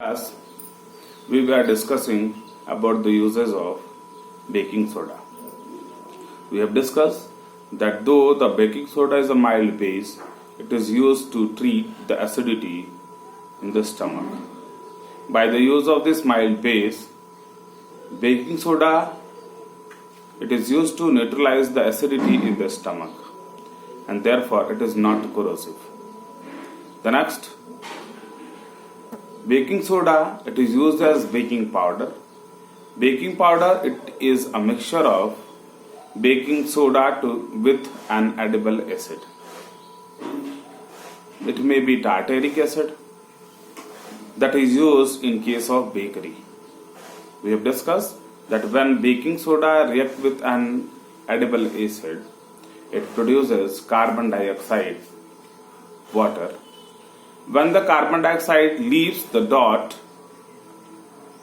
As we were discussing about the uses of baking soda. We have discussed that though the baking soda is a mild base, it is used to treat the acidity in the stomach. By the use of this mild base, baking soda, it is used to neutralize the acidity in the stomach, and therefore it is not corrosive. The next, baking soda, it is used as baking powder. Baking powder, it is a mixture of baking soda with an edible acid. It may be tartaric acid that is used in case of bakery. We have discussed that when baking soda reacts with an edible acid, it produces carbon dioxide, water. When the carbon dioxide leaves the dot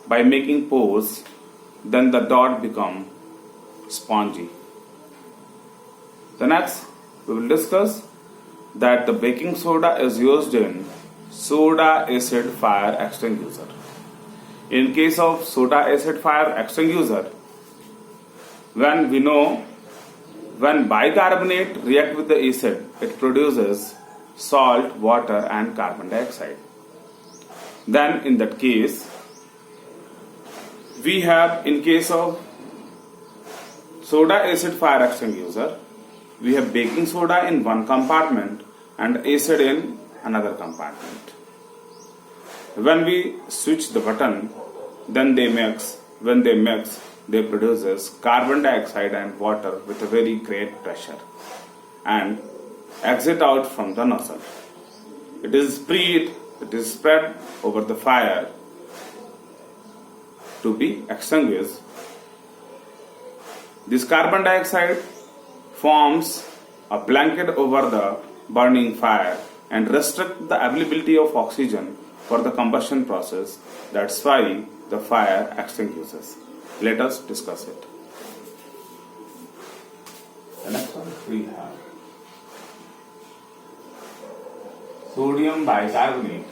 by making pores, then the dot becomes spongy. The next, we will discuss that the baking soda is used in soda acid fire extinguisher. In case of soda acid fire extinguisher, when we know when bicarbonate react with the acid, it produces salt, water and carbon dioxide. Then in that case, we have in case of soda acid fire extinguisher, we have baking soda in one compartment and acid in another compartment. When we switch the button, then they mix. When they mix, they produces carbon dioxide and water with a very great pressure and exit out from the nozzle. It is spread over the fire to be extinguished. This carbon dioxide forms a blanket over the burning fire and restrict the availability of oxygen for the combustion process. That's why the fire extinguishes. Let us discuss it. The next one we have sodium bicarbonate.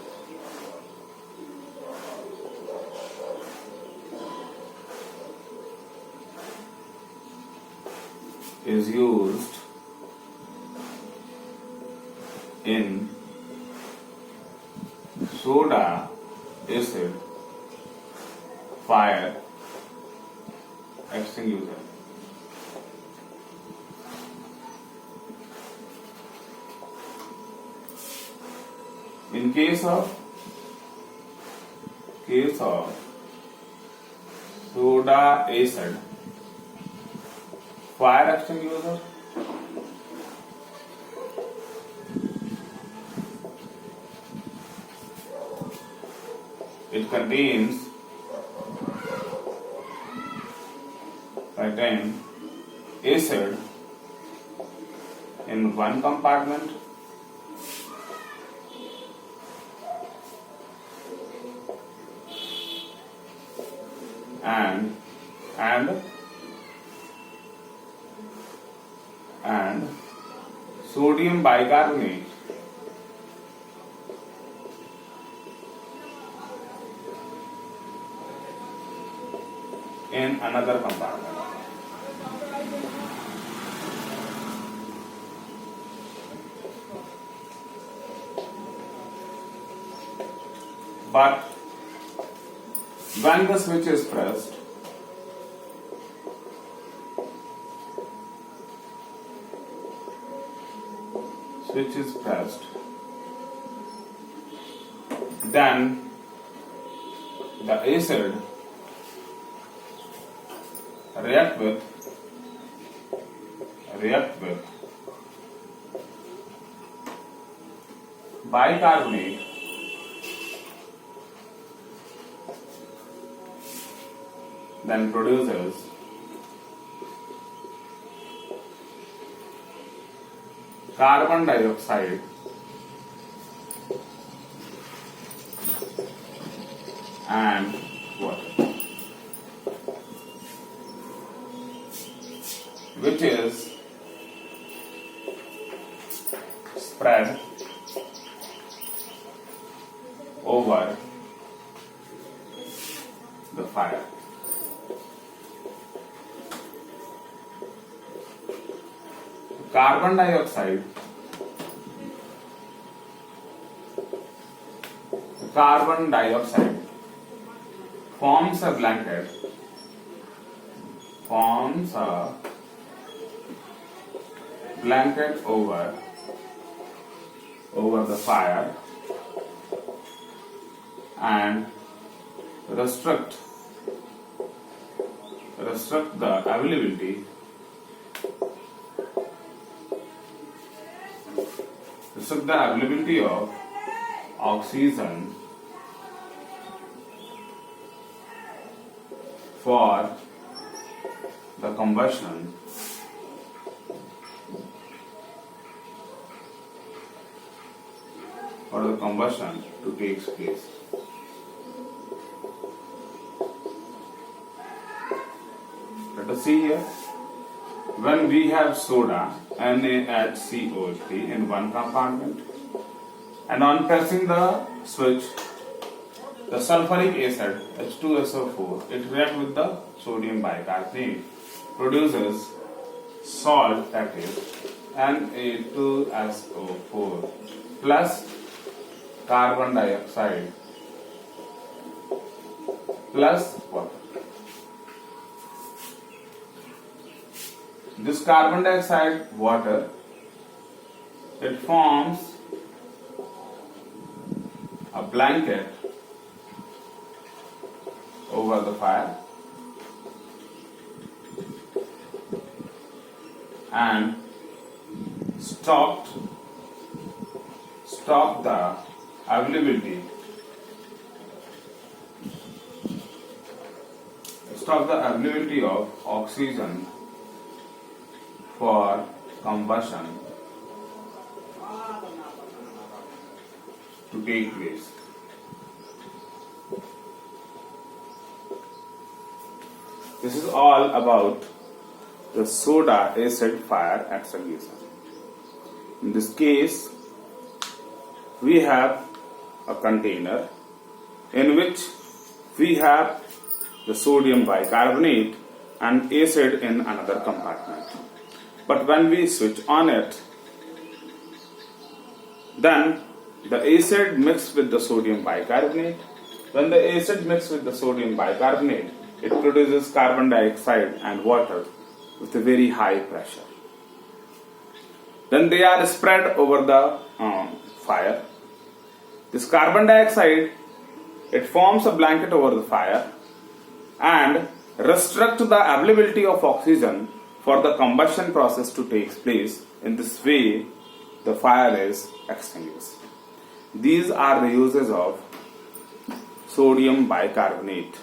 Is used in soda acid fire extinguisher. In case of soda acid fire extinguisher, it contains acid in one compartment and sodium bicarbonate in another compartment. But when the switch is pressed, then the acid react with bicarbonate then produces carbon dioxide and water, which is spread over the fire. Carbon dioxide forms a blanket over the fire and restrict the availability of oxygen for the combustion to take place. Let us see here. When we have soda NaHCO3 in one compartment, and on pressing the switch, the sulfuric acid H2SO4 it reacts with the sodium bicarbonate, produces salt, that is Na2SO4 plus carbon dioxide plus water. This carbon dioxide water, it forms a blanket over the fire and stop the availability of oxygen for combustion to take place. This is all about the soda acid fire extinguisher. In this case, we have a container in which we have the sodium bicarbonate and acid in another compartment. But when we switch on it, then the acid mixed with the sodium bicarbonate. When the acid mixed with the sodium bicarbonate, it produces carbon dioxide and water with a very high pressure. Then they are spread over the fire. This carbon dioxide, it forms a blanket over the fire and restrict the availability of oxygen for the combustion process to take place. In this way, the fire is extinguished. These are the uses of sodium bicarbonate,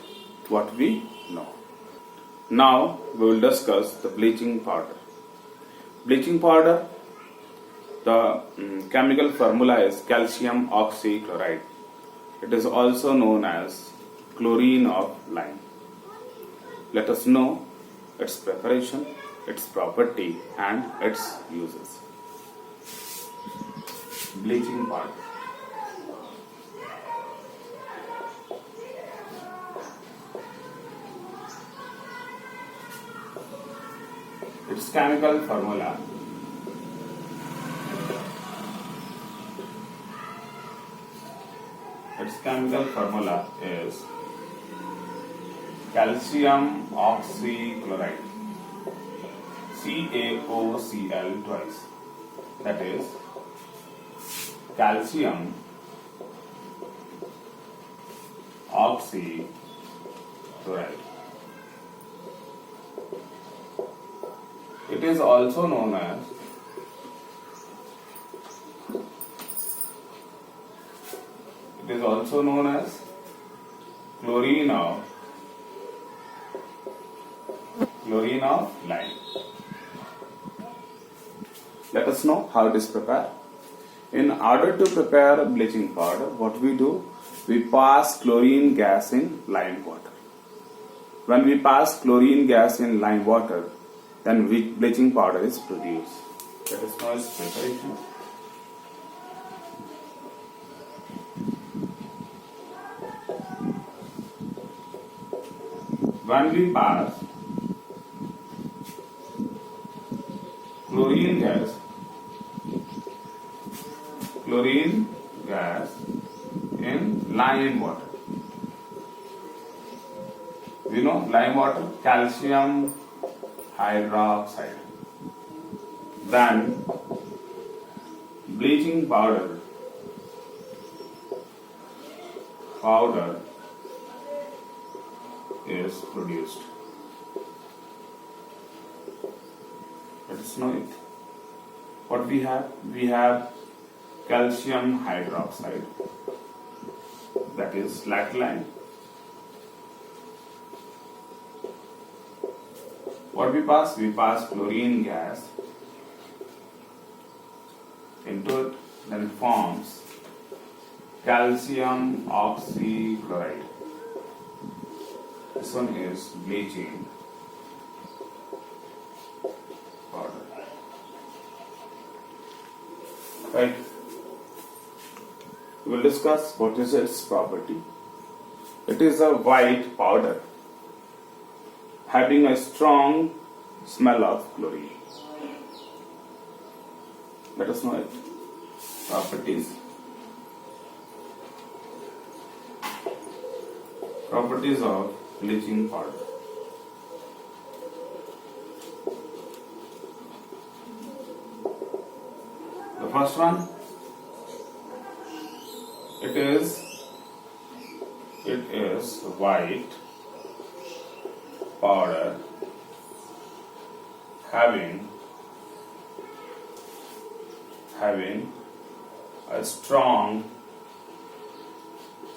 what we know. Now we will discuss the bleaching powder. Bleaching powder, the chemical formula is calcium oxychloride. It is also known as chlorine of lime. Let us know its preparation, its property and its uses. Bleaching powder. Its chemical formula is calcium oxychloride, CaOCl twice. That is calcium oxychloride. It is also known as chlorine of lime. Let us know how it is prepared. In order to prepare bleaching powder, what we do? We pass chlorine gas in lime water. When we pass chlorine gas in lime water, then bleaching powder is produced. Let us know its preparation. when we pass chlorine gas in lime water. We know lime water, calcium hydroxide. Then bleaching powder is produced. Let us know it. What we have? We have calcium hydroxide, that is slackline. What we pass? We pass chlorine gas into it, then it forms calcium oxychloride. This one is bleaching powder. Right? We will discuss what is its property. It is a white powder having a strong smell of chlorine. Let us know it. Properties. Properties of bleaching powder. The first one, it is white powder having a strong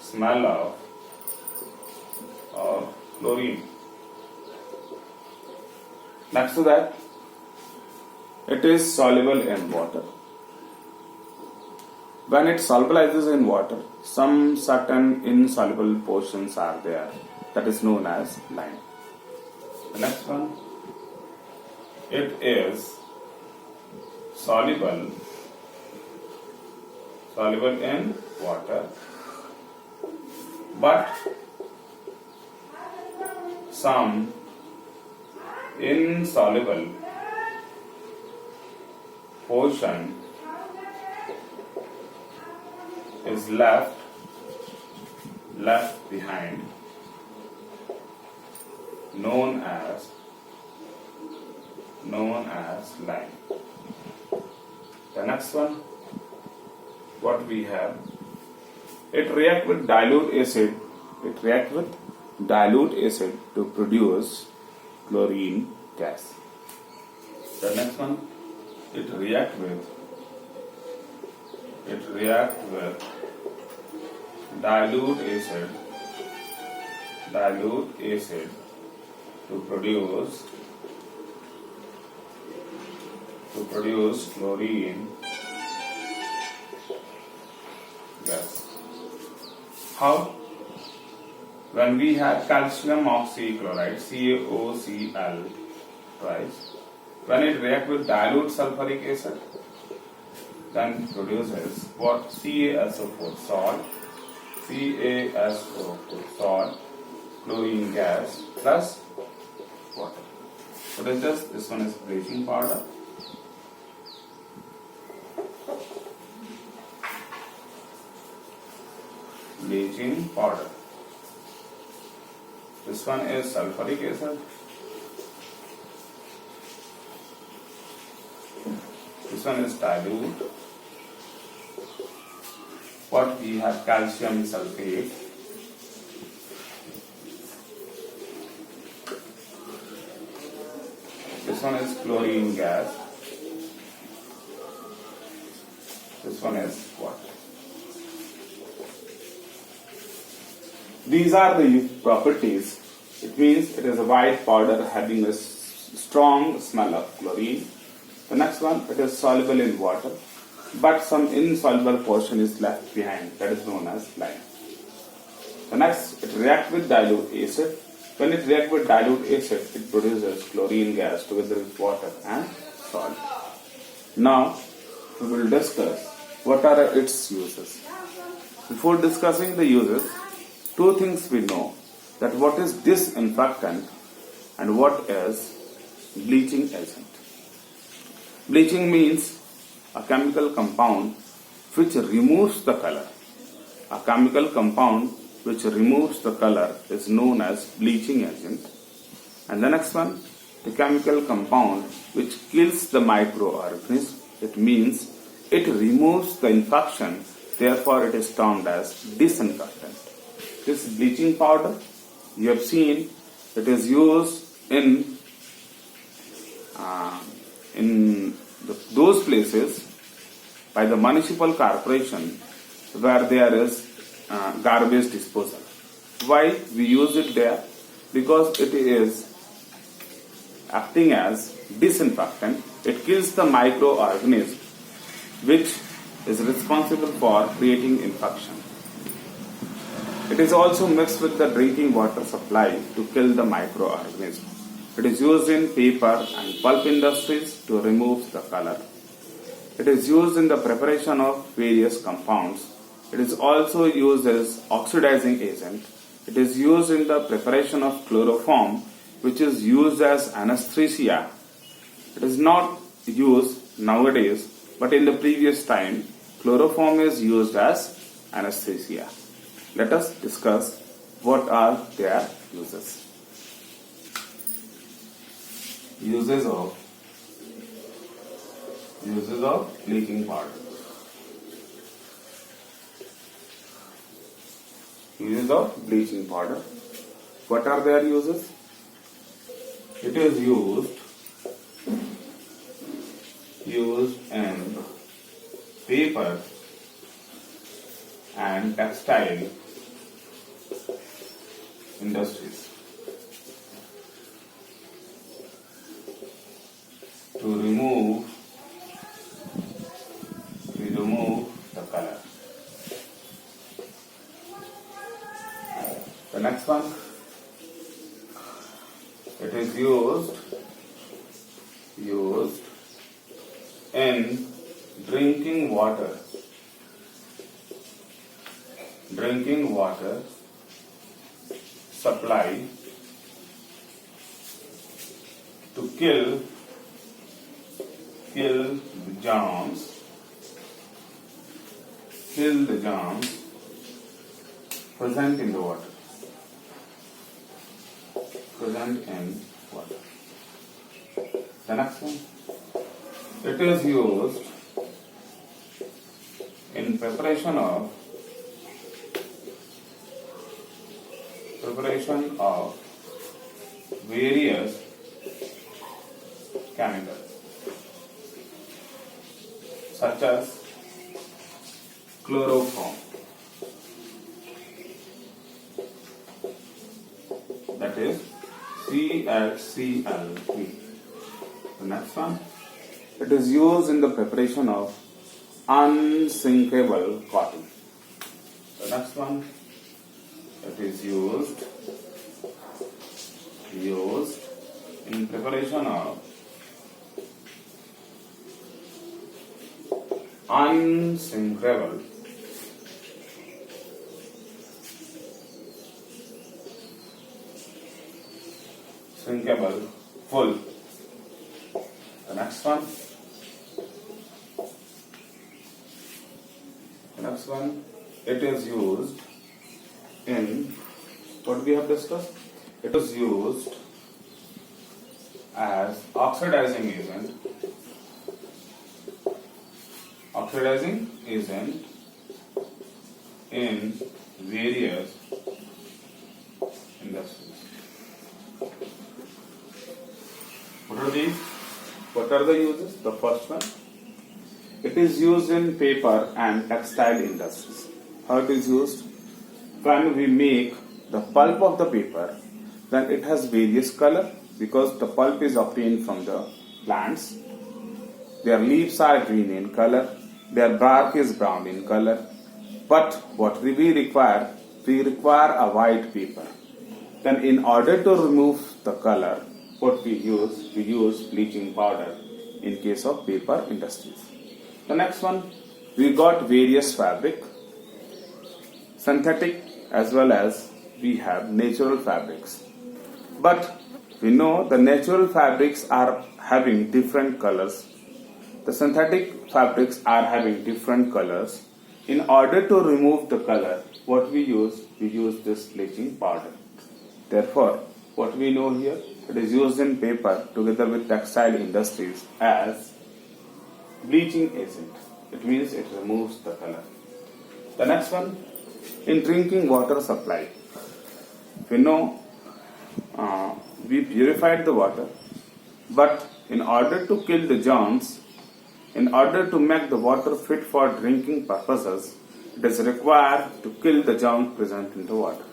smell of chlorine. Next to that, it is soluble in water. When it solubilizes in water, some certain insoluble portions are there, that is known as lime. The next one, it is soluble in water, but some insoluble portion is left behind, known as lime. The next one, what we have, it reacts with dilute acid. To produce chlorine gas. The next one, it reacts with dilute acid to produce chlorine gas. How? When we have calcium oxychloride, CaOCl twice, when it reacts with dilute sulfuric acid, then produces what? CaSO4 salt, chlorine gas plus water. What is this? This one is bleaching powder. Bleaching powder. This one is sulfuric acid. This one is dilute. What we have? Calcium sulfate. This one is chlorine gas. This one is water. These are the properties. It means it is a white powder having a strong smell of chlorine. The next one, it is soluble in water, but some insoluble portion is left behind, that is known as lime. The next, it reacts with dilute acid. When it reacts with dilute acid, it produces chlorine gas together with water and salt. Now, we will discuss what are its uses. Before discussing the uses, two things we know. that what is disinfectant and what is bleaching agent. Bleaching means a chemical compound which removes the color. A chemical compound which removes the color is known as bleaching agent. And the next one, the chemical compound which kills the microorganism. It means it removes the infection, therefore it is termed as disinfectant. This bleaching powder, you have seen, it is used in those places by the municipal corporation where there is garbage disposal. Why we use it there? Because it is acting as disinfectant. It kills the microorganism which is responsible for creating infection. It is also mixed with the drinking water supply to kill the microorganism. It is used in paper and pulp industries to remove the color. It is used in the preparation of various compounds. It is also used as oxidizing agent. It is used in the preparation of chloroform, which is used as anesthesia. It is not used nowadays, but in the previous time, chloroform is used as anesthesia. Let us discuss what are their uses. Uses of bleaching powder. Uses of bleaching powder. What are their uses? It is used in paper and textile industries to remove the color. The next one, it is used in drinking water supply to kill the germs present in the water. The next one, it is used in preparation of various chemicals such as chloroform, that is CHCl3. The next one, it is used in the preparation of unsinkable cotton. The next one, it is used in preparation of unsinkable wool. The next one, it is used in what we have discussed. It is used as oxidizing agent in various industries. What are these? What are the uses? The first one, it is used in paper and textile industries. How it is used? When we make the pulp of the paper, then it has various color because the pulp is obtained from the plants. Their leaves are green in color, their bark is brown in color. But what we require a white paper. Then in order to remove the color, what we use bleaching powder in case of paper industries. The next one, we got various fabric, synthetic as well as we have natural fabrics. But we know the natural fabrics are having different colors. The synthetic fabrics are having different colors. In order to remove the color, what we use this bleaching powder. Therefore, what we know here, it is used in paper together with textile industries as bleaching agent. It means it removes the color. The next one, in drinking water supply. We know we purified the water, but in order to kill the germs, in order to make the water fit for drinking purposes, it is required to kill the germs present in the water.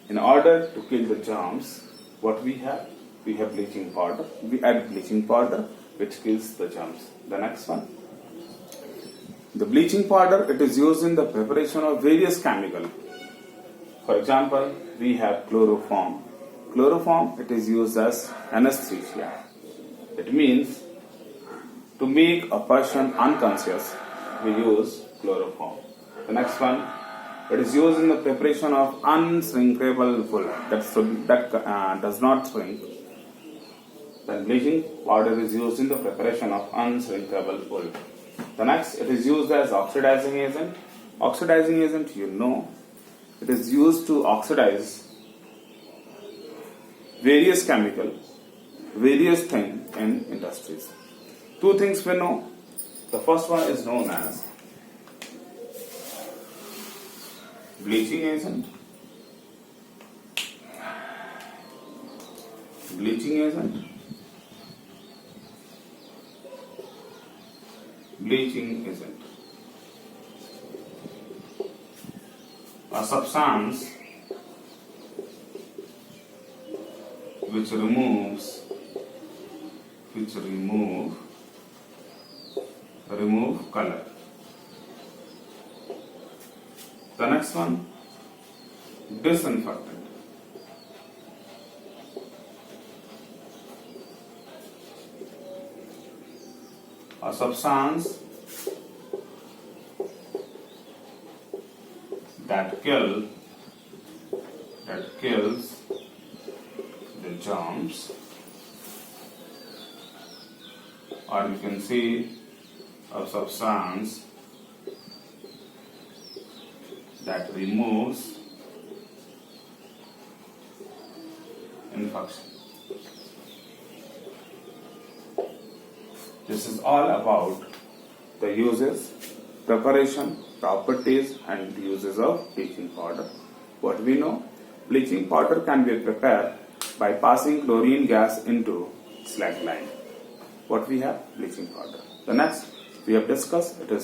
In order to kill the germs, what we have? We have bleaching powder. We add bleaching powder which kills the germs. The next one. The bleaching powder, it is used in the preparation of various chemicals. For example, we have chloroform. Chloroform, it is used as anesthesia. It means to make a person unconscious, we use chloroform. The next one, it is used in the preparation of unshrinkable wool that does not shrink. Then bleaching powder is used in the preparation of unshrinkable wool. The next, it is used as oxidizing agent. Oxidizing agent, you know, it is used to oxidize various chemicals, various things in industries. Two things we know. The first one is known as bleaching agent. Bleaching agent. Bleaching agent. A substance which remove color. The next one, disinfectant. A substance that kills the germs, or you can see a substance that removes infection. This is all about the uses, preparation, properties and uses of bleaching powder. What we know, bleaching powder can be prepared by passing chlorine gas into slag lime. What we have? Bleaching powder. The next we have discussed, it is